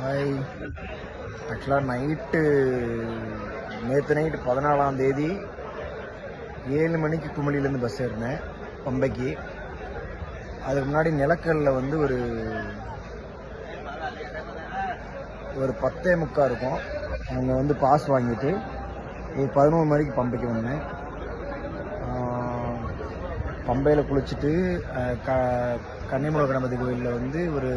Hi. ஆக்சுவலாக நேற்று night 14ஆம் தேதி 7 மணிக்கு குமளியிலேருந்து பஸ் ஏறினேன் பம்பைக்கு. அதுக்கு முன்னாடி நிலக்கல்லில் வந்து ஒரு 10:45 இருக்கும். அவங்க வந்து பாஸ் வாங்கிட்டு ஒரு 11 மணிக்கு பம்பைக்கு வந்தேன். பம்பையில் குளிச்சுட்டு கன்னிமுக கணபதி கோயிலில் வந்து ஒரு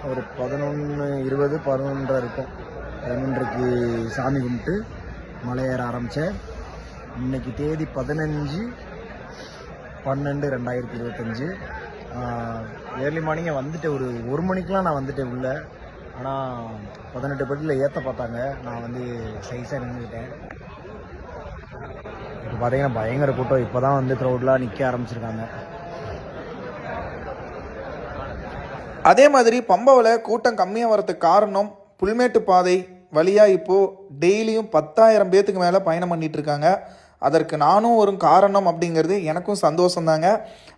11:20 11:30 இருக்கும். 11:30க்கு சாமி கும்பிட்டு மலை ஏற ஆரம்பித்தேன். இன்னைக்கு தேதி 15/12/2025. ஏர்லி மார்னிங்கே வந்துட்டேன். ஒரு மணிக்கெலாம் நான் வந்துட்டேன் உள்ள. ஆனால் 18 படியில் ஏற்ற பார்த்தாங்க. நான் வந்து சைஸாக நின்றுக்கிட்டேன். இப்போ பார்த்தீங்கன்னா பயங்கர கூட்டம். இப்போ தான் வந்து க்ரௌட்லாம் நிற்க ஆரம்பிச்சிருக்காங்க. அதே மாதிரி பம்பாவில் கூட்டம் கம்மியாக வரதுக்கு காரணம் புல்மேட்டு பாதை வழியாக இப்போது டெய்லியும் 10,000 பேர்த்துக்கு மேலே பயணம் பண்ணிகிட்டு இருக்காங்க. அதற்கு நானும் ஒரு காரணம் அப்படிங்கிறது எனக்கும் சந்தோஷந்தாங்க.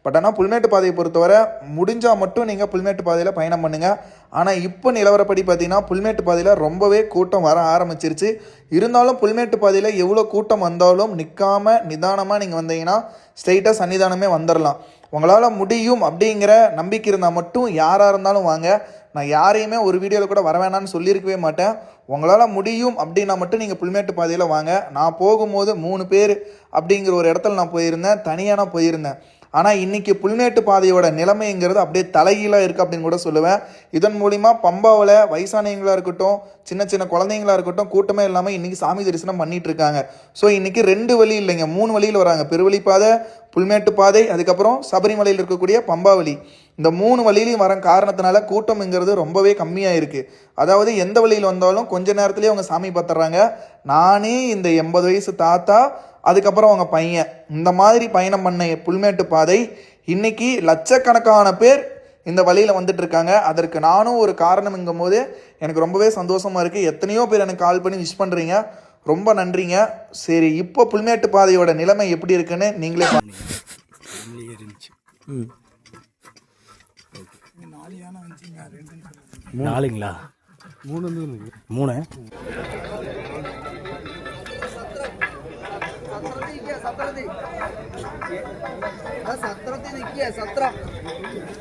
பட் ஆனால் புல்மேட்டு பாதையை பொறுத்தவரை முடிஞ்சால் மட்டும் நீங்கள் புல்மேட்டு பாதையில் பயணம் பண்ணுங்கள். ஆனால் இப்போ நிலவரப்படி பார்த்தீங்கன்னா புல்மேட்டு பாதையில் ரொம்பவே கூட்டம் வர ஆரம்பிச்சிருச்சு. இருந்தாலும் புல்மேட்டு பாதையில் எவ்வளோ கூட்டம் வந்தாலும் நிற்காமல் நிதானமாக நீங்கள் வந்தீங்கன்னா ஸ்ட்ரெயிட்டாக சன்னிதானமே வந்துடலாம். உங்களால் முடியும் அப்படிங்கிற நம்பிக்கை இருந்தால் மட்டும் யாராக இருந்தாலும் வாங்க. நான் யாரையுமே ஒரு வீடியோவில் கூட வர வேணான்னு சொல்லியிருக்கவே மாட்டேன். உங்களால் முடியும் அப்படின்னா மட்டும் நீங்கள் புல்மேட்டு பாதையில் வாங்க. நான் போகும்போது 3 பேர் அப்படிங்கிற ஒரு இடத்துல நான் போயிருந்தேன், தனியாக நான் போயிருந்தேன். ஆனால் இன்றைக்கி புல்மேட்டு பாதையோட நிலைமைங்கிறது அப்படியே தலைகீழாக இருக்குது அப்படின்னு கூட சொல்லுவேன். இதன் மூலிமா பம்பாவில் வயசானவங்களாக இருக்கட்டும், சின்ன சின்ன குழந்தைங்களாக இருக்கட்டும், கூட்டமே இல்லாமல் இன்றைக்கி சாமி தரிசனம் பண்ணிகிட்டு இருக்காங்க. ஸோ இன்றைக்கி 2 வழி இல்லைங்க, 3 வழியில் வராங்க. பெருவழி பாதை, புல்மேட்டு பாதை, அதுக்கப்புறம் சபரிமலையில் இருக்கக்கூடிய பம்பாவளி. இந்த 3 வழியிலையும் வர காரணத்தினால கூட்டம்ங்கிறது ரொம்பவே கம்மியாக இருக்குது. அதாவது எந்த வழியில் வந்தாலும் கொஞ்ச நேரத்துலேயே அவங்க சாமி பார்த்துட்றாங்க. நானே இந்த 80 வயசு தாத்தா, அதுக்கப்புறம் அவங்க பையன், இந்த மாதிரி பயணம் பண்ண புல்மேட்டு பாதை இன்னைக்கு லட்சக்கணக்கான பேர் இந்த வழியில் வந்துட்டு இருக்காங்க. அதற்கு நானும் ஒரு காரணம்ங்கும் போது எனக்கு ரொம்பவே சந்தோஷமாக இருக்குது. எத்தனையோ பேர் எனக்கு கால் பண்ணி விஷ் பண்ணுறீங்க, ரொம்ப நன்றிங்க. சரி, இப்போ புல்மேட்டு பாதையோட நிலைமை எப்படி இருக்குன்னு நீங்களே நாலுங்களா? 3 17 17